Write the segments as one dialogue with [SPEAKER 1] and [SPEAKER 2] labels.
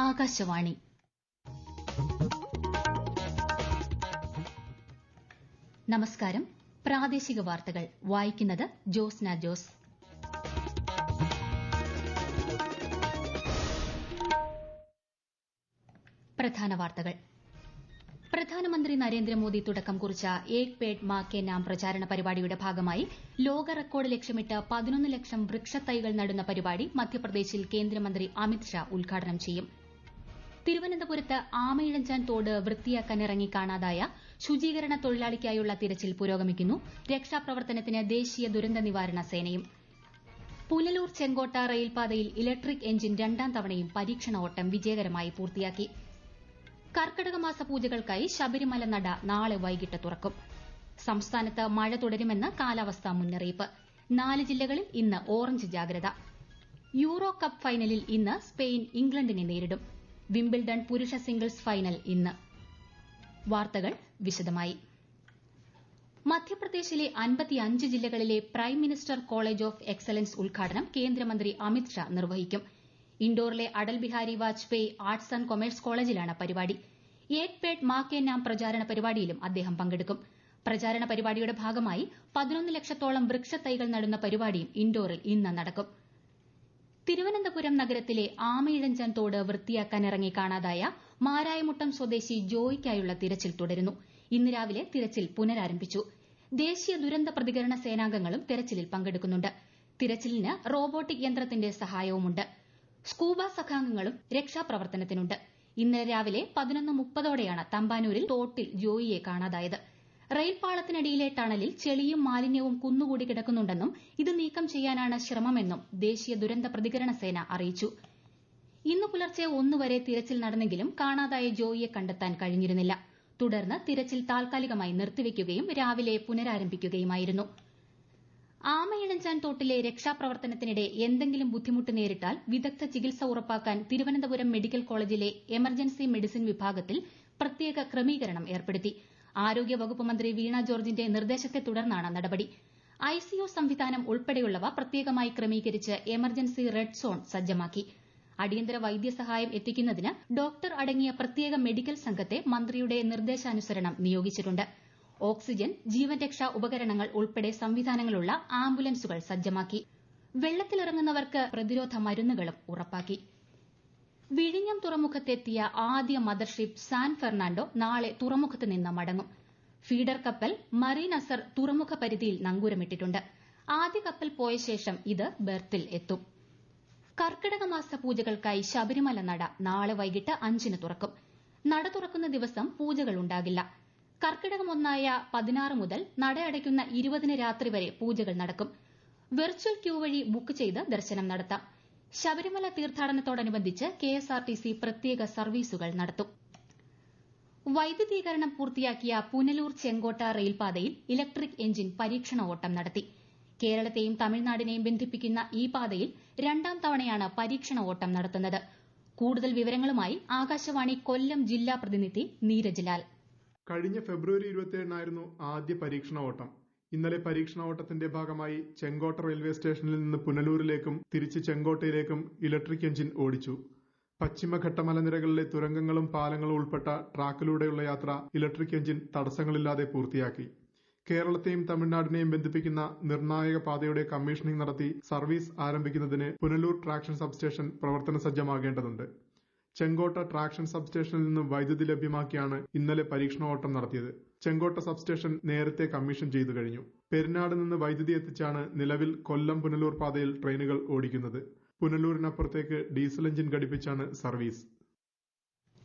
[SPEAKER 1] ആകാശവാണി. നമസ്കാരം. പ്രാദേശിക വാർത്തകൾ വായിക്കുന്നത് ജോസ്ന ജോസ്. പ്രധാന വാർത്തകൾ. പ്രധാനമന്ത്രി നരേന്ദ്രമോദി തുടക്കം കുറിച്ച ഏക് പേഡ് മാ കെ നാം പ്രചാരണ പരിപാടിയുടെ ഭാഗമായി ലോക റെക്കോർഡ് ലക്ഷ്യമിട്ട് 11 ലക്ഷം വൃക്ഷത്തൈകൾ നടുന്ന പരിപാടി മധ്യപ്രദേശിൽ കേന്ദ്രമന്ത്രി അമിത് ഷാ ഉദ്ഘാടനം ചെയ്യും. തിരുവനന്തപുരത്ത് ആമയിഴഞ്ചാൻ തോട് വൃത്തിയാക്കാനിറങ്ങി കാണാതായ ശുചീകരണ തൊഴിലാളിക്കായുള്ള തിരച്ചിൽ പുരോഗമിക്കുന്നു. രക്ഷാപ്രവർത്തനത്തിന് ദേശീയ ദുരന്ത നിവാരണ സേനയും. പുനലൂർ ചെങ്കോട്ട റെയിൽപാതയിൽ ഇലക്ട്രിക് എഞ്ചിൻ രണ്ടാം തവണയും പരീക്ഷണ ഓട്ടം വിജയകരമായി പൂർത്തിയാക്കി. കർക്കിടക മാസ പൂജകൾക്കായി ശബരിമല നട നാളെ വൈകിട്ട് തുറക്കും. സംസ്ഥാനത്ത് മഴ തുടരുമെന്ന് കാലാവസ്ഥാ മുന്നറിയിപ്പ്. 4 ജില്ലകളിൽ ഇന്ന് ഓറഞ്ച് ജാഗ്രത. യൂറോ കപ്പ് ഫൈനലിൽ ഇന്ന് സ്പെയിൻ ഇംഗ്ലണ്ടിനെ നേരിടും. വിംബിൾഡൺ പുരുഷ സിംഗിൾസ് ഫൈനൽ ഇന്ന്. വാർത്തകൾ വിശദമായി. മധ്യപ്രദേശിലെ 55 ജില്ലകളിലെ prime minister college of excellence ഉദ്ഘാടനം കേന്ദ്രമന്ത്രി അമിത് ഷാ നിർവഹിക്കും. ഇൻഡോറിലെ Atal Bihari Vajpayee arts and commerce കോളേജിലാണ് പരിപാടി. ഏക് പേഡ് മാ കെ നാം പ്രചാരണ പരിപാടിയിലും അദ്ദേഹം പങ്കെടുക്കും. പ്രചാരണ പരിപാടിയുടെ ഭാഗമായി 11 ലക്ഷത്തോളം വൃക്ഷത്തൈകൾ നടുന്ന പരിപാടിയും ഇൻഡോറിൽ ഇന്ന് നടക്കും. തിരുവനന്തപുരം നഗരത്തിലെ ആമയിഴഞ്ചാൻ തോട് വൃത്തിയാക്കാനിറങ്ങി കാണാതായ മാരായമുട്ടം സ്വദേശി ജോയിക്കായുള്ള തിരച്ചിൽ തുടരുന്നു. ഇന്ന് രാവിലെ തിരച്ചിൽ പുനരാരംഭിച്ചു. ദേശീയ ദുരന്ത പ്രതികരണ സേനാംഗങ്ങളും തെരച്ചിലിൽ പങ്കെടുക്കുന്നുണ്ട്. തിരച്ചിലിന് റോബോട്ടിക് യന്ത്രത്തിന്റെ സഹായവുമുണ്ട്. സ്കൂബ സഖാംഗങ്ങളും രക്ഷാപ്രവർത്തനത്തിനുണ്ട്. ഇന്നലെ രാവിലെ 11:30ഓടെയാണ് തമ്പാനൂരിൽ തോട്ടിൽ ജോയിയെ കാണാതായത്. റെയിൽപാളത്തിനടിയിലെ ടണലിൽ ചെളിയും മാലിന്യവും കുന്നുകൂടി കിടക്കുന്നുണ്ടെന്നും ഇത് നീക്കം ചെയ്യാനാണ് ശ്രമമെന്നും ദേശീയ ദുരന്ത പ്രതികരണ സേന അറിയിച്ചു. ഇന്ന് പുലർച്ചെ 1 വരെ തിരച്ചിൽ നടന്നെങ്കിലും കാണാതായ ജോയിയെ കണ്ടെത്താൻ കഴിഞ്ഞിരുന്നില്ല. തുടർന്ന് തിരച്ചിൽ താൽക്കാലികമായി നിർത്തിവെക്കുകയും രാവിലെ പുനരാരംഭിക്കുകയുമായിരുന്നു. ആമയിഴഞ്ചാൻ തോട്ടിലെ രക്ഷാപ്രവർത്തനത്തിനിടെ എന്തെങ്കിലും ബുദ്ധിമുട്ട് നേരിട്ടാൽ വിദഗ്ധ ചികിത്സ ഉറപ്പാക്കാൻ തിരുവനന്തപുരം മെഡിക്കൽ കോളേജിലെ എമർജൻസി മെഡിസിൻ വിഭാഗത്തിൽ പ്രത്യേക ക്രമീകരണം ഏർപ്പെടുത്തി. ആരോഗ്യവകുപ്പ് മന്ത്രി വീണ ജോർജിന്റെ നിർദ്ദേശത്തെ തുടർന്നാണ് നടപടി. ഐസിയു സംവിധാനം ഉൾപ്പെടെയുള്ളവ പ്രത്യേകമായി ക്രമീകരിച്ച് എമർജൻസി റെഡ് സോൺ സജ്ജമാക്കി. അടിയന്തര വൈദ്യസഹായം എത്തിക്കുന്നതിന് ഡോക്ടർ അടങ്ങിയ പ്രത്യേക മെഡിക്കൽ സംഘത്തെ മന്ത്രിയുടെ നിർദ്ദേശാനുസരണം നിയോഗിച്ചിട്ടുണ്ട്. ഓക്സിജൻ, ജീവൻ രക്ഷാ ഉപകരണങ്ങൾ ഉൾപ്പെടെ സംവിധാനങ്ങളുള്ള ആംബുലൻസുകൾ സജ്ജമാക്കി. വെള്ളത്തിലിറങ്ങുന്നവർക്ക് പ്രതിരോധ മരുന്നുകളും ഉറപ്പാക്കി. വിഴിഞ്ഞം തുറമുഖത്തെത്തിയ ആദ്യ മദർഷിപ്പ് സാൻ ഫെർണാണ്ടോ നാളെ തുറമുഖത്ത് നിന്ന് മടങ്ങും. ഫീഡർ കപ്പൽ മറീൻ അസർ തുറമുഖ പരിധിയിൽ നങ്കൂരമിട്ടിട്ടുണ്ട്. ആദ്യ കപ്പൽ പോയ ശേഷം ഇത് ബെർത്തിൽ എത്തും. കർക്കിടക മാസ പൂജകൾക്കായി ശബരിമല നട നാളെ വൈകിട്ട് 5-ന് തുറക്കും. നട തുറക്കുന്ന ദിവസം പൂജകളുണ്ടാകില്ല. കർക്കിടകം 1-ആയ 16 മുതൽ നട അടയ്ക്കുന്ന 20-ന് രാത്രി വരെ പൂജകൾ നടക്കും. വെർച്വൽ ക്യൂ വഴി ബുക്ക് ചെയ്ത് ദർശനം നടത്താം. ശബരിമല തീർത്ഥാടനത്തോടനുബന്ധിച്ച് കെഎസ്ആർടിസി പ്രത്യേക സർവീസുകൾ നടത്തും. വൈദ്യുതീകരണം പൂർത്തിയാക്കിയ പുനലൂർ ചെങ്കോട്ട റെയിൽപാതയിൽ ഇലക്ട്രിക് എഞ്ചിൻ പരീക്ഷണ ഓട്ടം നടത്തി. കേരളത്തെയും തമിഴ്നാടിനെയും ബന്ധിപ്പിക്കുന്ന ഈ പാതയിൽ രണ്ടാം തവണയാണ് പരീക്ഷണ ഓട്ടം നടത്തുന്നത്. കൂടുതൽ വിവരങ്ങളുമായി ആകാശവാണി കൊല്ലം ജില്ലാ പ്രതിനിധി നീരജ് ലാൽ.
[SPEAKER 2] കഴിഞ്ഞ ഫെബ്രുവരി 27-നായിരുന്നു ആദ്യ പരീക്ഷണ ഓട്ടം. ഇന്നലെ പരീക്ഷണ ഓട്ടത്തിന്റെ ഭാഗമായി ചെങ്കോട്ട റെയിൽവേ സ്റ്റേഷനിൽ നിന്ന് പുനലൂരിലേക്കും തിരിച്ച് ചെങ്കോട്ടയിലേക്കും ഇലക്ട്രിക് എഞ്ചിൻ ഓടിച്ചു. പശ്ചിമഘട്ട മലനിരകളിലെ തുരങ്കങ്ങളും പാലങ്ങളും ഉൾപ്പെട്ട ട്രാക്കിലൂടെയുള്ള യാത്ര ഇലക്ട്രിക് എഞ്ചിൻ തടസ്സങ്ങളില്ലാതെ പൂർത്തിയാക്കി. കേരളത്തെയും തമിഴ്നാടിനെയും ബന്ധിപ്പിക്കുന്ന നിർണായക പാതയുടെ കമ്മീഷനിംഗ് നടത്തി സർവീസ് ആരംഭിക്കുന്നതിന് പുനലൂർ ട്രാക്ഷൻ സബ്സ്റ്റേഷൻ പ്രവർത്തന സജ്ജമാകേണ്ടതുണ്ട്. ചെങ്കോട്ട ട്രാക്ഷൻ സബ്സ്റ്റേഷനിൽ നിന്ന് വൈദ്യുതി ലഭ്യമാക്കിയാണ് ഇന്നലെ പരീക്ഷണ ഓട്ടം നടത്തിയത്. ചെങ്കോട്ട സബ്സ്റ്റേഷൻ നേരത്തെ കമ്മീഷൻ ചെയ്തു കഴിഞ്ഞു. പെരിനാട് നിന്ന് വൈദ്യുതി എത്തിച്ചാണ് നിലവിൽ കൊല്ലം പുനലൂർ പാതയിൽ ട്രെയിനുകൾ ഓടിക്കുന്നത്. പുനലൂരിനപ്പുറത്തേക്ക് ഡീസൽ എഞ്ചിൻ ഘടിപ്പിച്ചാണ് സർവീസ്.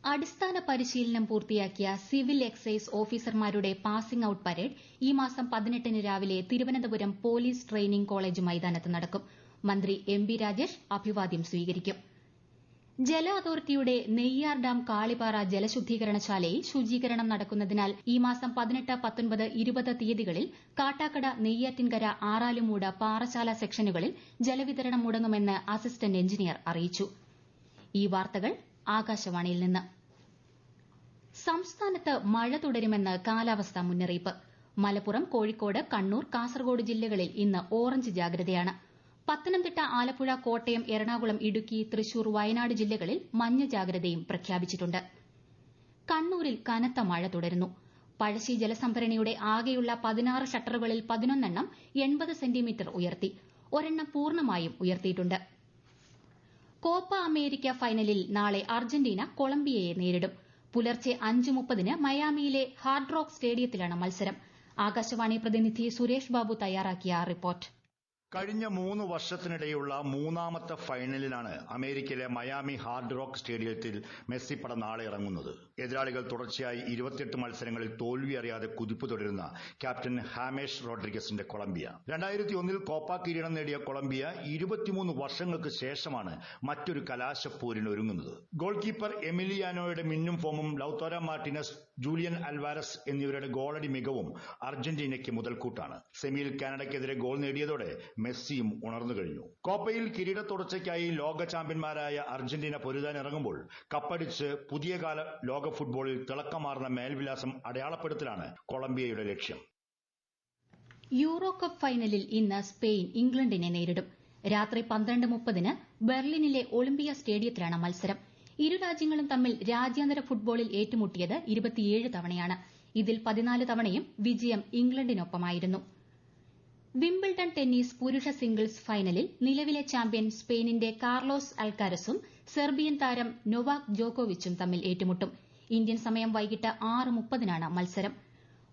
[SPEAKER 1] അടിസ്ഥാന പരിശീലനം പൂർത്തിയാക്കിയ സിവിൽ എക്സൈസ് ഓഫീസർമാരുടെ പാസിംഗ് ഔട്ട് പരേഡ് ഈ മാസം 18-ന് രാവിലെ തിരുവനന്തപുരം പോലീസ് ട്രെയിനിംഗ് കോളേജ് മൈതാനത്ത് നടക്കും. മന്ത്രി എം.ബി. രാജേഷ് അഭിവാദ്യം സ്വീകരിക്കും. ജല അതോറിറ്റിയുടെ നെയ്യാർ ഡാം കാളിപ്പാറ ജലശുദ്ധീകരണശാലയിൽ ശുചീകരണം നടക്കുന്നതിനാൽ ഈ മാസം 18, 19, 20 തീയതികളിൽ കാട്ടാക്കട, നെയ്യാറ്റിൻകര, ആറാലുമൂട്, പാറശാല സെക്ഷനുകളിൽ ജലവിതരണം മുടങ്ങുമെന്ന് അസിസ്റ്റന്റ് എഞ്ചിനീയർ അറിയിച്ചു. ഈ വാർത്തകൾ ആകാശവാണിയിൽ നിന്ന്. സംസ്ഥാനത്ത് മഴ തുടരുമെന്ന് കാലാവസ്ഥാ മുന്നറിയിപ്പ്. മലപ്പുറം, കോഴിക്കോട്, കണ്ണൂർ, കാസർഗോഡ് ജില്ലകളിൽ ഇന്ന് ഓറഞ്ച് ജാഗ്രതയാണ്. പത്തനംതിട്ട, ആലപ്പുഴ, കോട്ടയം, എറണാകുളം, ഇടുക്കി, തൃശൂർ, വയനാട് ജില്ലകളിൽ മഞ്ഞ ജാഗ്രതയും പ്രഖ്യാപിച്ചിട്ടുണ്ട്. കണ്ണൂരിൽ കനത്ത മഴ തുടരുന്നു. പഴശ്ശി ജലസംഭരണിയുടെ ആകെയുള്ള 16 ഷട്ടറുകളിൽ 11 80 സെന്റിമീറ്റർ ഉയർത്തി. ഒരെണ്ണം പൂർണ്ണമായും ഉയർത്തിയിട്ടുണ്ട്. കോപ്പ അമേരിക്ക ഫൈനലിൽ നാളെ അർജന്റീന കൊളംബിയയെ നേരിടും. പുലർച്ചെ 5:30 മയാമിയിലെ ഹാർഡ് റോക്ക് സ്റ്റേഡിയത്തിലാണ് മത്സരം. ആകാശവാണി പ്രതിനിധി സുരേഷ് ബാബു തയ്യാറാക്കിയ റിപ്പോർട്ട്.
[SPEAKER 3] കഴിഞ്ഞ 3 വർഷത്തിനിടെയുള്ള മൂന്നാമത്തെ ഫൈനലിലാണ് അമേരിക്കയിലെ മയാമി ഹാർഡ് റോക്ക് സ്റ്റേഡിയത്തിൽ മെസ്സി പട നാളെ ഇറങ്ങുന്നത്. എതിരാളികൾ തുടർച്ചയായി 28 മത്സരങ്ങളിൽ തോൽവി അറിയാതെ കുതിപ്പ് തുടരുന്ന ക്യാപ്റ്റൻ ഹാമേഷ് റോഡ്രിഗസിന്റെ കൊളംബിയ. 2001 കോപ്പ കിരീടം നേടിയ കൊളംബിയ 23 വർഷങ്ങൾക്ക് ശേഷമാണ് മറ്റൊരു കലാശപ്പോരിന് ഒരുങ്ങുന്നത്. ഗോൾ കീപ്പർ എമിലിയാനോയുടെ മിന്നും ഫോമും ലൌതാരോ മാർട്ടിനസ്, ജൂലിയൻ അൽവാരസ് എന്നിവരുടെ ഗോളടി മികവും അർജന്റീനയ്ക്ക് മുതൽക്കൂട്ടാണ്. സെമിയിൽ കാനഡയ്ക്കെതിരെ ഗോൾ നേടിയതോടെ മെസ്സിയും ഉണർന്നു കഴിഞ്ഞു. കോപ്പയിൽ കിരീട തുടർച്ചയ്ക്കായി ലോക ചാമ്പ്യന്മാരായ അർജന്റീന പൊരുതാനിറങ്ങുമ്പോൾ കപ്പടിച്ച് പുതിയ കാല ലോക ഫുട്ബോളിൽ തിളക്കമാർന്ന മേൽവിലാസം അടയാളപ്പെടുത്തലാണ് കൊളംബിയയുടെ ലക്ഷ്യം.
[SPEAKER 1] യൂറോ കപ്പ് ഫൈനലിൽ ഇന്ന് സ്പെയിൻ ഇംഗ്ലണ്ടിനെ നേരിടും. രാത്രി 12:30 ബെർലിനിലെ ഒളിമ്പിയ സ്റ്റേഡിയത്തിലാണ് മത്സരം. ഇരു രാജ്യങ്ങളും തമ്മിൽ രാജ്യാന്തര ഫുട്ബോളിൽ ഏറ്റുമുട്ടിയത് 27 തവണയാണ്. ഇതിൽ 14 തവണയും വിജയം ഇംഗ്ലണ്ടിനൊപ്പമായിരുന്നു. വിംബിൾഡൺ ടെന്നീസ് പുരുഷ സിംഗിൾസ് ഫൈനലിൽ നിലവിലെ ചാമ്പ്യൻ സ്പെയിനിന്റെ കാർലോസ് അൽക്കാരസും സെർബിയൻ താരം നൊവാക് ജോക്കോവിച്ചും തമ്മിൽ ഏറ്റുമുട്ടും. ഇന്ത്യൻ സമയം വൈകിട്ട് 6:30 മത്സരം.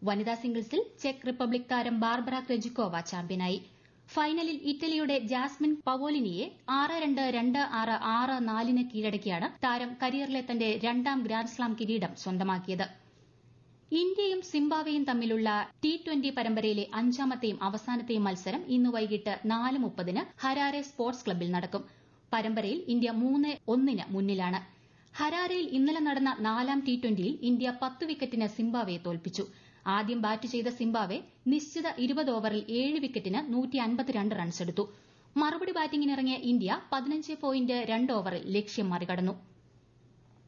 [SPEAKER 1] വനിതാ സിംഗിൾസിൽ ചെക്ക് റിപ്പബ്ലിക് താരം ബാർബറ ക്രെജിക്കോവ ചാമ്പ്യനായി. ഫൈനലിൽ ഇറ്റലിയുടെ ജാസ്മിൻ പവോലിനിയെ 6-2, 2-6, 6-4 കീഴടക്കിയാണ് താരം കരിയറിലെ തന്റെ 2ാം ഗ്രാൻഡ്സ്ലാം കിരീടം സ്വന്തമാക്കിയത്. ഇന്ത്യയും സിംബാബ്വേയും തമ്മിലുള്ള T20 പരമ്പരയിലെ 5ാമത്തെയും അവസാനത്തെയും മത്സരം ഇന്ന് വൈകിട്ട് 4:30 ഹരാരെ സ്പോർട്സ് ക്ലബ്ബിൽ നടക്കും. പരമ്പരയിൽ ഇന്ത്യ 3-1 മുന്നിലാണ്. ഹരാരയിൽ ഇന്നലെ നടന്ന 4ാം T20യിൽ ഇന്ത്യ 10 വിക്കറ്റിന് സിംബാബ്വേയെ തോൽപ്പിച്ചു. ആദ്യം ബാറ്റ് ചെയ്ത സിംബാബ്വെ നിശ്ചിത 20 ഓവറിൽ 7 വിക്കറ്റിന് 152 റൺസെടുത്തു. മറുപടി ബാറ്റിംഗിനിറങ്ങിയ ഇന്ത്യ 15.2 ഓവറിൽ ലക്ഷ്യം മറികടന്നു.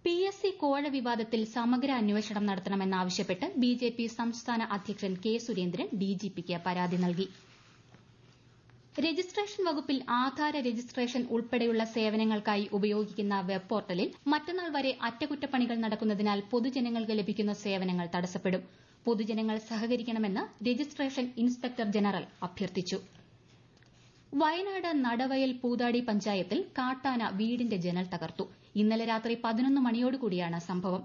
[SPEAKER 1] PSC കോഴ വിവാദത്തിൽ സമഗ്ര അന്വേഷണം നടത്തണമെന്നാവശ്യപ്പെട്ട് BJP സംസ്ഥാന അധ്യക്ഷൻ കെ സുരേന്ദ്രൻ DGPക്ക് പരാതി നൽകി. രജിസ്ട്രേഷൻ വകുപ്പിൽ ആധാര രജിസ്ട്രേഷൻ ഉൾപ്പെടെയുള്ള സേവനങ്ങൾക്കായി ഉപയോഗിക്കുന്ന വെബ് പോർട്ടലിൽ മറ്റന്നാൾ വരെ അറ്റകുറ്റപ്പണികൾ നടക്കുന്നതിനാൽ പൊതുജനങ്ങൾക്ക് ലഭിക്കുന്ന സേവനങ്ങൾ തടസ്സപ്പെടും. പൊതുജനങ്ങൾ സഹകരിക്കണമെന്ന് രജിസ്ട്രേഷൻ ഇൻസ്പെക്ടർ ജനറൽ അഭ്യർത്ഥിച്ചു. വയനാട് നടവയൽ പൂതാടി പഞ്ചായത്തിൽ കാട്ടാന വീടിന്റെ ജനൽ തകർത്തു. ഇന്നലെ രാത്രി 11 മണിയോടുകൂടിയാണ് സംഭവം.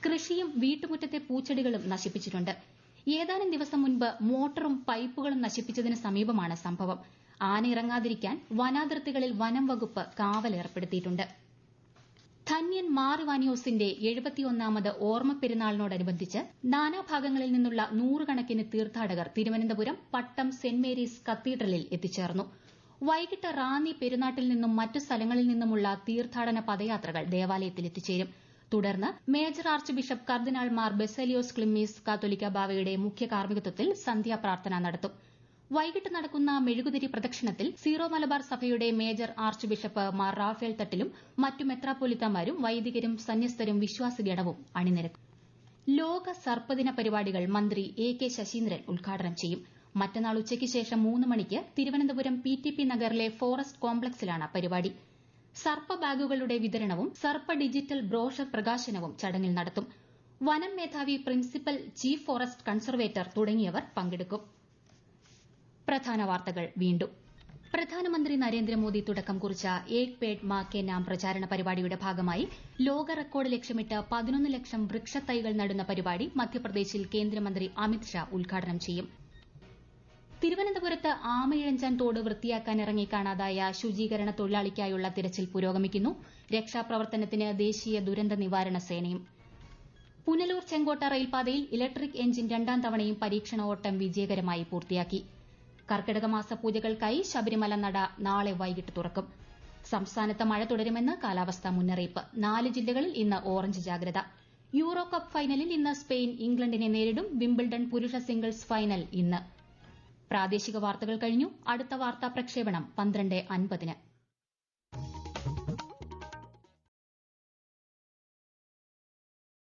[SPEAKER 1] കൃഷിയും വീട്ടുമുറ്റത്തെ പൂച്ചെടികളും നശിപ്പിച്ചിട്ടുണ്ട്. ഏതാനും ദിവസം മുൻപ് മോട്ടറും പൈപ്പുകളും നശിപ്പിച്ചതിന് സമീപമാണ് സംഭവം. ആന ഇറങ്ങാതിരിക്കാൻ വനാതിർത്തികളിൽ വനം വകുപ്പ് കാവലേർപ്പെടുത്തിയിട്ടുണ്ട്. ധന്യൻ മാർ ഇവാനിയോസിന്റെ 71ാമത് ഓർമ്മ പെരുന്നാളിനോടനുബന്ധിച്ച് നാനാഭാഗങ്ങളിൽ നിന്നുള്ള 100 കണക്കിന് തീർത്ഥാടകർ തിരുവനന്തപുരം പട്ടം സെന്റ് മേരീസ് കത്തീഡ്രലിൽ എത്തിച്ചേർന്നു. വൈകിട്ട് റാന്നി പെരുന്നാട്ടിൽ നിന്നും മറ്റു സ്ഥലങ്ങളിൽ നിന്നുമുള്ള തീർത്ഥാടന പദയാത്രകൾ ദേവാലയത്തിൽ എത്തിച്ചേരും. തുടർന്ന് മേജർ ആർച്ച് ബിഷപ്പ് കർദിനാൾ മാർ ബെസേലിയോസ് ക്ലിമ്മീസ് കാത്തോലിക്ക ബാവയുടെ മുഖ്യ കാർമ്മികത്വത്തിൽ സന്ധ്യാപ്രാർത്ഥന നടത്തും. വൈകിട്ട് നടക്കുന്ന മെഴുകുതിരി പ്രദക്ഷിണത്തിൽ സീറോ മലബാർ സഭയുടെ major archbishop Mar Raphael തട്ടിലും മറ്റു മെത്രാപ്പൊലിത്തമാരും വൈദികരും സന്യസ്തരും വിശ്വാസിഗണവും അണിനിരക്കും. ലോക സർപ്പദിന പരിപാടികൾ മന്ത്രി AK ശശീന്ദ്രൻ ഉദ്ഘാടനം ചെയ്യും. മറ്റന്നാൾ ഉച്ചയ്ക്ക് ശേഷം 3 മണിക്ക് തിരുവനന്തപുരം PTP നഗറിലെ ഫോറസ്റ്റ് കോംപ്ലക്സിലാണ് പരിപാടി. സർപ്പ ബാഗുകളുടെ വിതരണവും സർപ്പ ഡിജിറ്റൽ ബ്രോഷർ പ്രകാശനവും ചടങ്ങിൽ നടത്തും. വനം മേധാവി, പ്രിൻസിപ്പൽ, ചീഫ് ഫോറസ്റ്റ് കൺസർവേറ്റർ തുടങ്ങിയവർ പങ്കെടുക്കും. പ്രധാന വാർത്തകൾ വീണ്ടും. പ്രധാനമന്ത്രി നരേന്ദ്രമോദി തുടക്കം കുറിച്ച ഏക് പേഡ് മാ കെ നാം പ്രചാരണ പരിപാടിയുടെ ഭാഗമായി ലോക റെക്കോർഡ് ലക്ഷ്യമിട്ട് 11 ലക്ഷം വൃക്ഷത്തൈകൾ നടുന്ന പരിപാടി മധ്യപ്രദേശിൽ കേന്ദ്രമന്ത്രി അമിത് ഷാ ഉദ്ഘാടനം ചെയ്യും. തിരുവനന്തപുരത്ത് ആമയിഴഞ്ചാൻ തോട് വൃത്തിയാക്കാനിറങ്ങി കാണാതായ ശുചീകരണ തൊഴിലാളിക്കായുള്ള തിരച്ചിൽ പുരോഗമിക്കുന്നു. രക്ഷാപ്രവർത്തനത്തിന് ദേശീയ ദുരന്ത നിവാരണ സേനയും. പുനലൂർ ചെങ്കോട്ട റെയിൽപാതയിൽ ഇലക്ട്രിക് എഞ്ചിൻ 2ാം തവണയും പരീക്ഷണ ഓട്ടം വിജയകരമായി പൂർത്തിയാക്കി. കർക്കിടക മാസ പൂജകൾക്കായി ശബരിമല നട നാളെ വൈകിട്ട് തുറക്കും. സംസ്ഥാനത്ത് മഴ തുടരുമെന്ന് കാലാവസ്ഥാ മുന്നറിയിപ്പ്. 4 ജില്ലകളിൽ ഇന്ന് ഓറഞ്ച് ജാഗ്രത. യൂറോ കപ്പ് ഫൈനലിൽ ഇന്ന് സ്പെയിൻ ഇംഗ്ലണ്ടിനെ നേരിടും. വിംബിൾഡൺ പുരുഷ സിംഗിൾസ് ഫൈനൽ ഇന്ന്. പ്രാദേശിക വാർത്തകൾ കഴിഞ്ഞു. അടുത്ത വാർത്താ പ്രക്ഷേപണം 12:50.